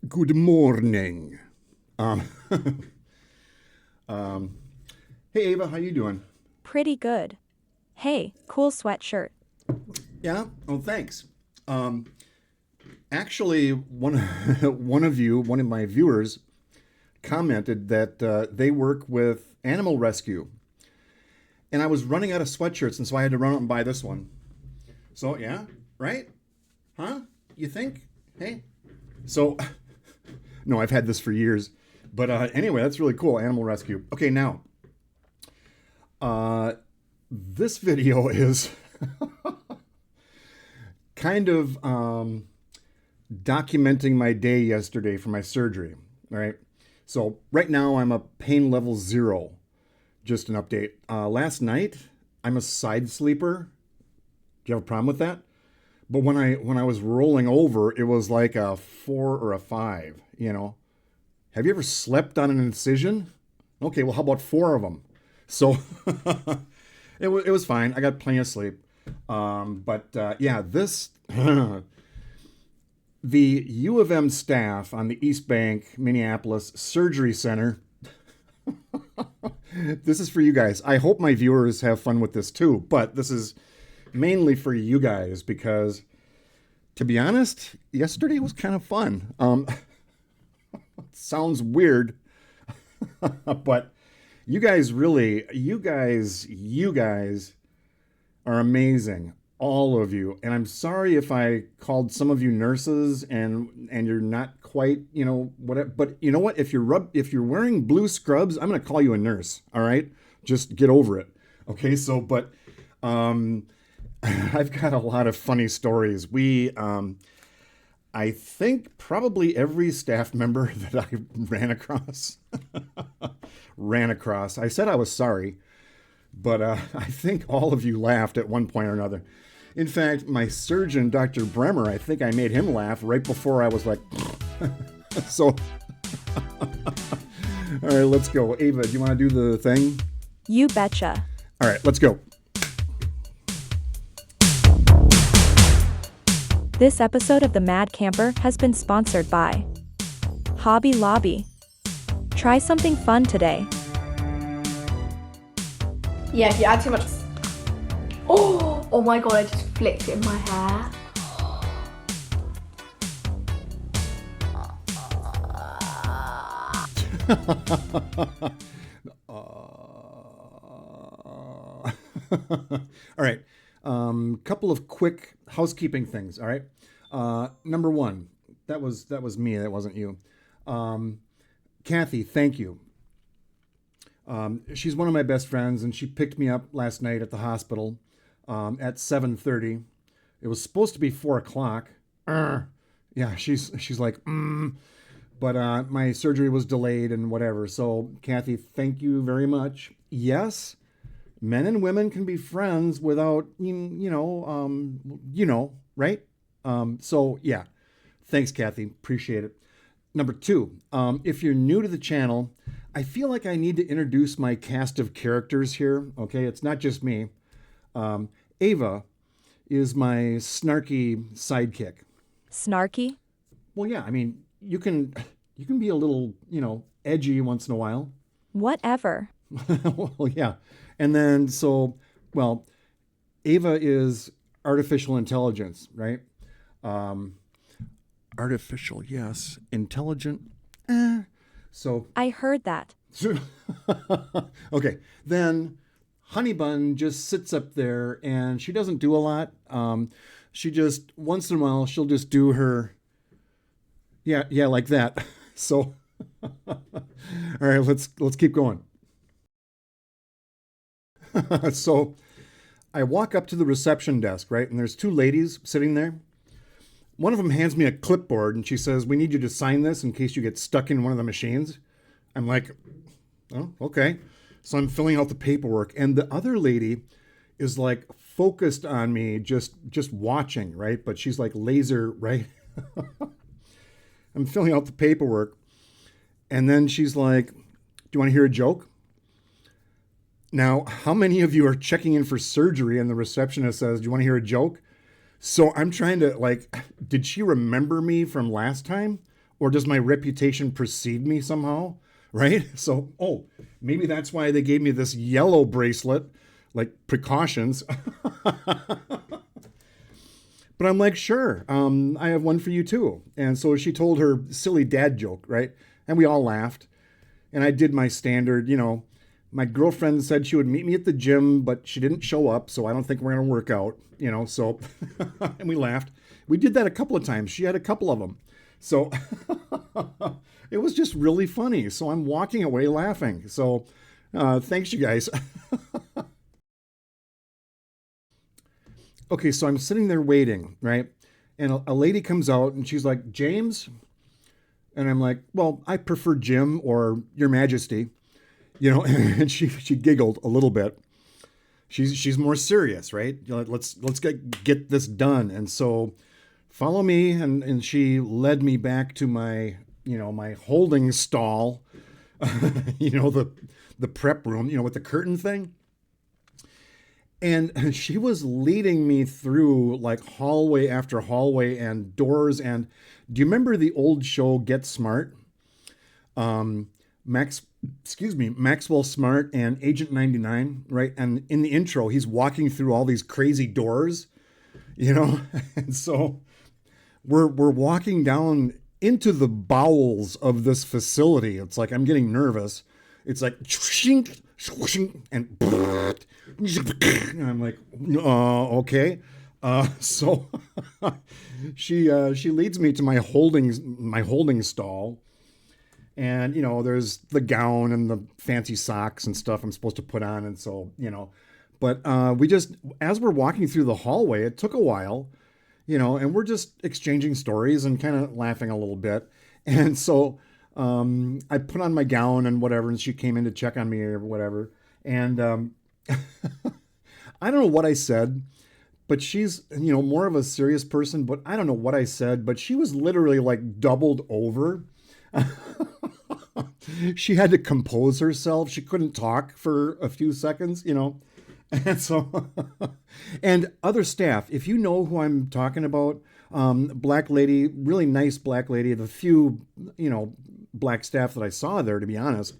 Good morning. Um, um, hey Ava, how you doing? Pretty good. Hey, cool sweatshirt. Yeah. Oh, thanks. Um, actually, one one of my viewers, commented that they work with animal rescue, and I was running out of sweatshirts, and so I had to run out and buy this one. So yeah, right? Huh? You think? Hey. So no, I've had this for years, but anyway, that's really cool. Animal rescue. Okay, now uh, this video is kind of documenting my day yesterday for my surgery. All right. So right now I'm a pain level 0. Just an update. Last night I'm a side sleeper. Do you have a problem with that? But when I was rolling over, it was like a 4 or a 5. You know. Have you ever slept on an incision? Okay, well how about 4 of them? So it was fine. I got plenty of sleep. But yeah, this the U of M staff on the East Bank, Minneapolis Surgery Center. This is for you guys. I hope my viewers have fun with this too, but this is mainly for you guys because, to be honest, yesterday was kind of fun. Sounds weird, but you guys are amazing, all of you. And I'm sorry if I called some of you nurses and you're not quite, whatever. But you know what? If you're wearing blue scrubs, I'm gonna call you a nurse. All right, just get over it. Okay. So, but um, I've got a lot of funny stories. I think probably every staff member that I ran across. I said I was sorry, but I think all of you laughed at one point or another. In fact, my surgeon, Dr. Bremer, I think I made him laugh right before I was like, so, all right, let's go. Ava, do you want to do the thing? You betcha. All right, let's go. This episode of The Mad Camper has been sponsored by Hobby Lobby. Try something fun today. Yeah, if you add too much. Oh my god, I just flicked it in my hair. All right. Couple of quick housekeeping things. All right. Number one, that was me. That wasn't you. Kathy, thank you. She's one of my best friends, and she picked me up last night at the hospital at 7:30. It was supposed to be 4 o'clock. Yeah, she's like, but my surgery was delayed and whatever. So, Kathy, thank you very much. Yes, men and women can be friends without, right? So yeah, thanks, Kathy. Appreciate it. Number two, if you're new to the channel, I feel like I need to introduce my cast of characters here. Okay, it's not just me. Ava is my snarky sidekick. Snarky? Well, yeah, I mean, you can be a little, edgy once in a while. Whatever. Well, yeah. And then, well, Ava is artificial intelligence, right? Um, Artificial, yes. Intelligent, So, I heard that. okay. Then Honey Bun just sits up there and she doesn't do a lot. She just, once in a while, she'll just do her, yeah, like that. So, all right, let's keep going. So I walk up to the reception desk, right? And there's 2 ladies sitting there. One of them hands me a clipboard and she says, "We need you to sign this in case you get stuck in one of the machines." I'm like, "Oh, okay." So I'm filling out the paperwork. And the other lady is like focused on me, just watching, right? But she's like laser, right? I'm filling out the paperwork. And then she's like, "Do you want to hear a joke?" Now, how many of you are checking in for surgery and the receptionist says, "Do you want to hear a joke?" So I'm trying to did she remember me from last time? Or does my reputation precede me somehow? Right? So, oh, maybe that's why they gave me this yellow bracelet, like precautions. But I'm like, sure, I have one for you too. And so she told her silly dad joke, right? And we all laughed. And I did my standard, my girlfriend said she would meet me at the gym, but she didn't show up. So I don't think we're going to work out, so, and we laughed. We did that a couple of times. She had a couple of them. So it was just really funny. So I'm walking away laughing. So thanks, you guys. Okay, so I'm sitting there waiting, right? And a lady comes out and she's like, James? And I'm like, well, I prefer Jim or Your Majesty, and she giggled a little bit. She's more serious, right? Let's get this done. And so follow me. And she led me back to my, my holding stall, the prep room, with the curtain thing. And she was leading me through like hallway after hallway and doors. And do you remember the old show Get Smart? Maxwell Smart and Agent 99, right? And in the intro, he's walking through all these crazy doors, And so we're walking down into the bowels of this facility. It's like I'm getting nervous. It's like and I'm like, okay. So she leads me to my holding stall, and there's the gown and the fancy socks and stuff I'm supposed to put on, and so but we just, as we're walking through the hallway, it took a while, and we're just exchanging stories and kind of laughing a little bit, and so I put on my gown and whatever, and she came in to check on me or whatever. And I don't know what I said, but she's, more of a serious person, but I don't know what I said, but she was literally like doubled over. She had to compose herself. She couldn't talk for a few seconds, And so, and other staff, if you know who I'm talking about, black lady, really nice black lady, the few, black staff that I saw there, to be honest,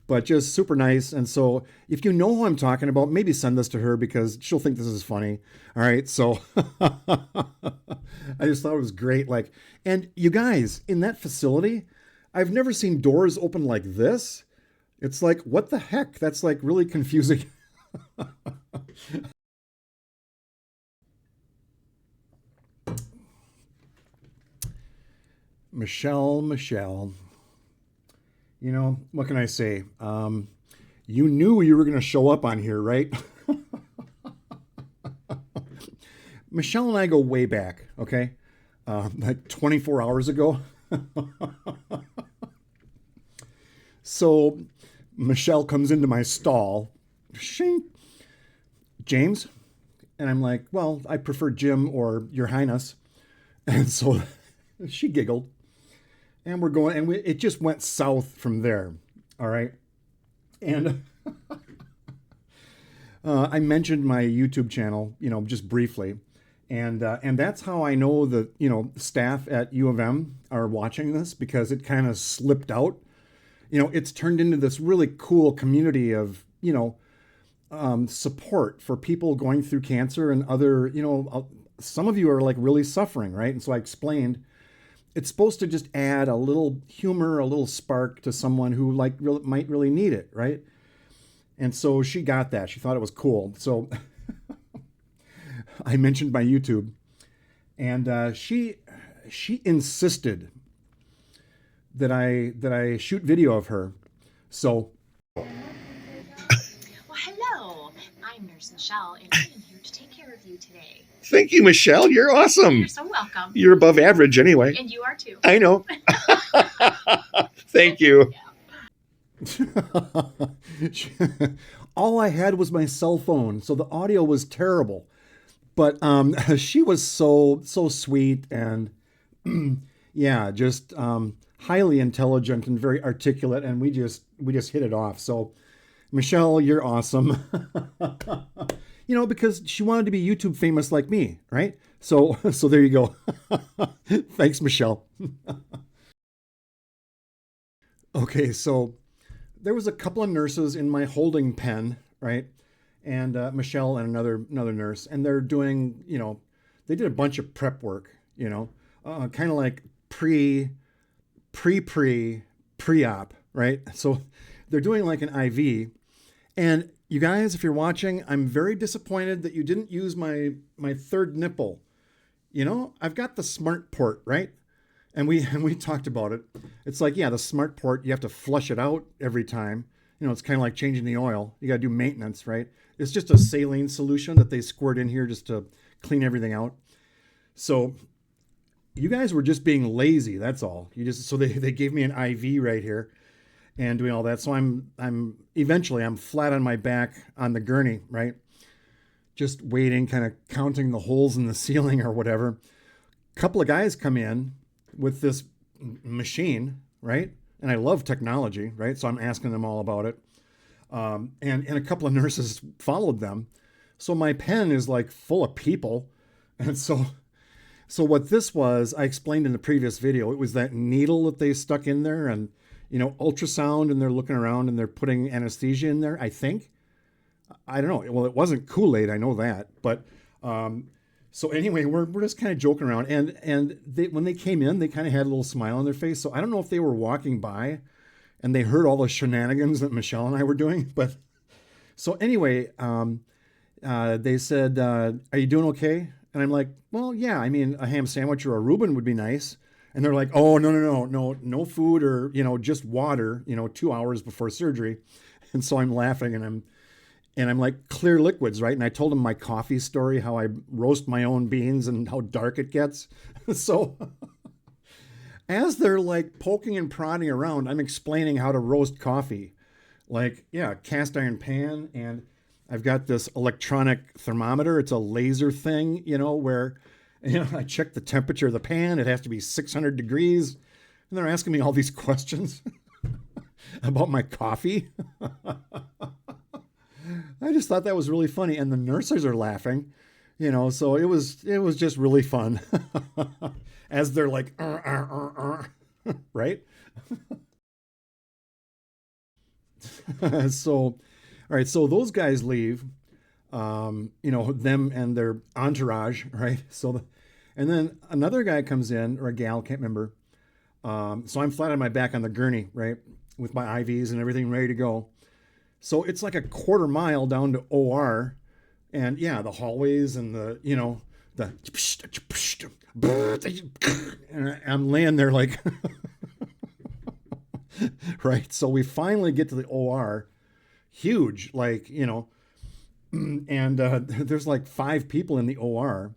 but just super nice. And so if you know who I'm talking about, maybe send this to her because she'll think this is funny. All right. So I just thought it was great. Like, and you guys, in that facility, I've never seen doors open like this. It's like, what the heck? That's like really confusing. Michelle, what can I say? You knew you were going to show up on here, right? Michelle and I go way back, okay? Like 24 hours ago. So Michelle comes into my stall. Shink. James? And I'm like, well, I prefer Jim or Your Highness. And so she giggled. And we're going, and it just went south from there. All right. And I mentioned my YouTube channel, just briefly. And that's how I know that, staff at U of M are watching this, because it kind of slipped out. It's turned into this really cool community of, support for people going through cancer and other, some of you are like really suffering, right? And so I explained, it's supposed to just add a little humor, a little spark to someone who might really need it, right? And so she got that. She thought it was cool. So I mentioned my YouTube, and she insisted that I shoot video of her. So. Well, hello. I'm Nurse Michelle, and I am here to take care of you today. Thank you, Michelle. You're awesome. You're so welcome. You're above average anyway. And you are too. I know. Thank you. Yeah. All I had was my cell phone, so the audio was terrible. But she was so sweet and yeah, just highly intelligent and very articulate, and we just hit it off. So Michelle, you're awesome. Because she wanted to be YouTube famous like me, right? So there you go. Thanks, Michelle. Okay, so there was a couple of nurses in my holding pen, right? And Michelle and another nurse, and they're doing, they did a bunch of prep work, kind of like pre-op, right? So they're doing like an IV. And you guys, if you're watching, I'm very disappointed that you didn't use my third nipple. I've got the smart port, right? And we talked about it. It's like, yeah, the smart port, you have to flush it out every time. It's kind of like changing the oil. You got to do maintenance, right? It's just a saline solution that they squirt in here just to clean everything out. So you guys were just being lazy. That's all. So they gave me an IV right here and doing all that. So I'm eventually flat on my back on the gurney, right? Just waiting, kind of counting the holes in the ceiling or whatever. A couple of guys come in with this machine, right? And I love technology, right? So I'm asking them all about it. And a couple of nurses followed them. So my pen is like full of people. And so what this was, I explained in the previous video, it was that needle that they stuck in there and, ultrasound, and they're looking around and they're putting anesthesia in there, I think. I don't know. Well, it wasn't Kool-Aid, I know that. But so anyway, we're just kind of joking around. And when they came in, they kind of had a little smile on their face. So I don't know if they were walking by and they heard all the shenanigans that Michelle and I were doing. But so anyway, they said, are you doing okay? And I'm like, well, yeah, I mean, a ham sandwich or a Reuben would be nice. And they're like, oh, no food or, just water, 2 hours before surgery. And so I'm laughing and I'm like, clear liquids, right? And I told them my coffee story, how I roast my own beans and how dark it gets. So as they're like poking and prodding around, I'm explaining how to roast coffee. Like, yeah, cast iron pan, and I've got this electronic thermometer. It's a laser thing, where, I check the temperature of the pan. It has to be 600 degrees. And they're asking me all these questions about my coffee. I just thought that was really funny. And the nurses are laughing, so it was just really fun as they're like, right? So, all right. So those guys leave, them and their entourage, right? And then another guy comes in, or a gal, can't remember. So I'm flat on my back on the gurney, right? With my IVs and everything ready to go. So it's like a quarter mile down to OR, and yeah, the hallways and and I'm laying there like, right. So we finally get to the OR, huge, like, and there's like 5 people in the OR,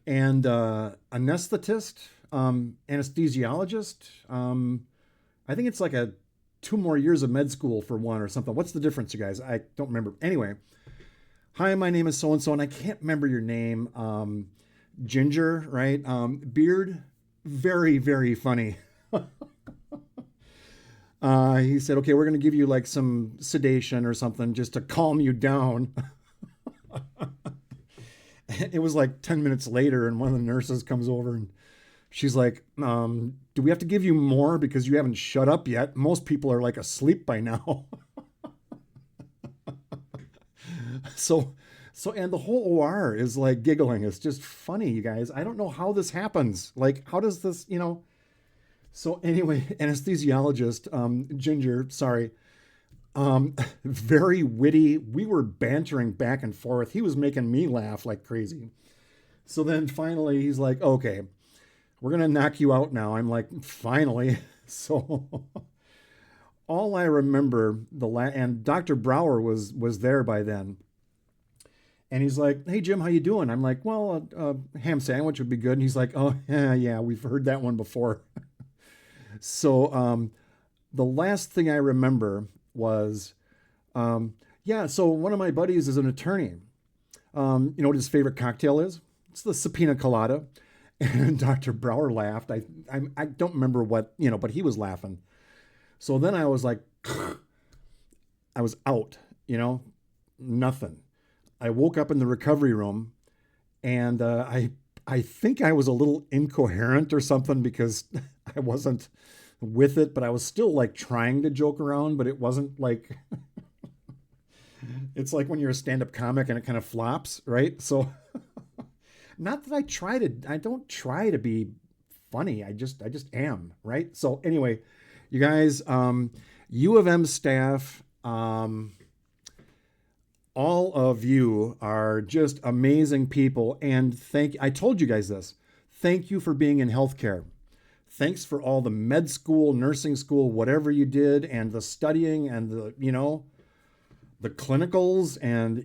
and anesthetist, anesthesiologist. I think it's like 2 more years of med school for one or something. What's the difference, you guys? I don't remember. Anyway, hi, my name is so-and-so, and I can't remember your name. Ginger, right? Beard, very, very funny. He said, okay, we're going to give you like some sedation or something just to calm you down. It was like 10 minutes later, and one of the nurses comes over and she's like, do we have to give you more because you haven't shut up yet? Most people are like asleep by now. So, and the whole OR is like giggling. It's just funny, you guys. I don't know how this happens. Like, how does this, So anyway, anesthesiologist, Ginger, sorry, very witty. We were bantering back and forth. He was making me laugh like crazy. So then finally he's like, okay, we're going to knock you out now. I'm like, finally. So all I remember, and Dr. Brower was there by then. And he's like, hey, Jim, how you doing? I'm like, well, a ham sandwich would be good. And he's like, oh, yeah, we've heard that one before. So the last thing I remember was, so one of my buddies is an attorney. You know what his favorite cocktail is? It's the subpoena colada. And Dr. Brower laughed. I don't remember what, but he was laughing. So then I was like, I was out, nothing. I woke up in the recovery room, and I think I was a little incoherent or something because I wasn't with it, but I was still like trying to joke around, but it wasn't like, it's like when you're a stand-up comic and it kind of flops, right? So not that I don't try to be funny. I just am, right? So anyway, you guys, U of M staff, all of you are just amazing people. And I told you guys this. Thank you for being in healthcare. Thanks for all the med school, nursing school, whatever you did, and the studying and the clinicals. And,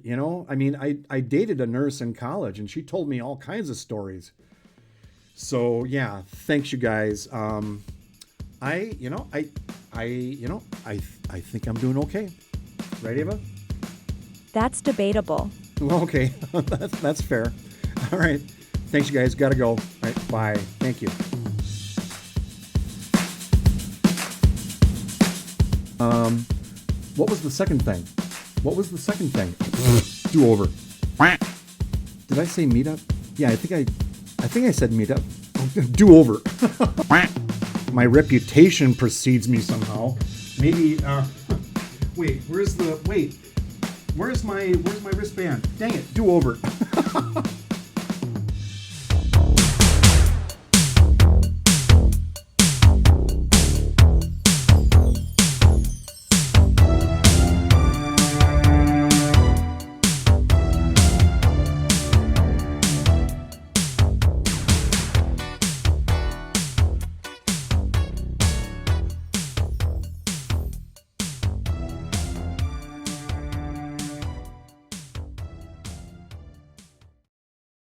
I mean, I dated a nurse in college and she told me all kinds of stories. So yeah, thanks you guys. I think I'm doing okay. Right, Ava? That's debatable. Well, okay. That's fair. All right. Thanks, you guys. Gotta go. All right. Bye. Thank you. What was the second thing? Do over. Did I say meetup? Yeah, I think I said meetup. Do over. My reputation precedes me somehow. Maybe. Where's my wristband? Dang it. Do over.